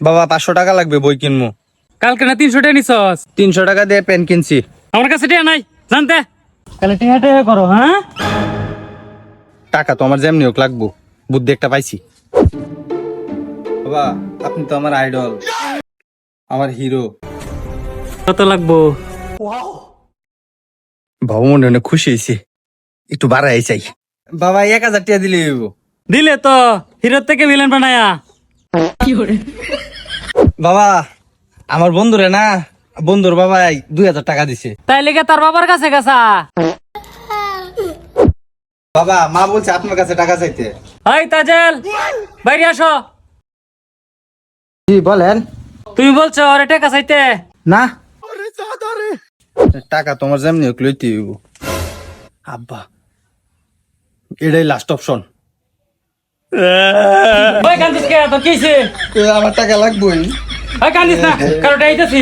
বাবা 500 টাকা লাগবে, বই কিনবো। কালকে না 300 টাকা নিছস? 300 টাকা দিয়ে পেন কিনছি। আমার কাছে টাকা নাই জানতে। কালে টাকা করো হ্যাঁ? টাকা তো আমার যেমনি হোক লাগবো, বুদ্ধি একটা পাইছি। বাবা আপনি তো আমার আইডল, আমার হিরো। কত লাগবো? বাবা মনে অনেক খুশি হয়েছে, একটু বাড়াই চাই। বাবা 1000 টাকা দিলে হইবো। দিলে তো হিরোর থেকে ভিলেন বানায়া। বাবা আমার বন্ধুরে না, বন্ধুর বাবাই 2000 টাকা দিছে। তাই লেগে তার বাবার কাছে গেছা। বাবা মা বলছে আপনার কাছে টাকা চাইতে। এই তাজেল বাইরে আসো। জি বলেন। তুমি বলছো আরে টাকা চাইতে? না টাকা তোমার যেমনি হোক লইতে হইব। আব্বা এটাই লাস্ট অপশন। ওই কান্দিস কে? তোর কি হইছে? আমার টাকা লাগবেই। ওই কান্দিস না, কারোটা আইতাছি।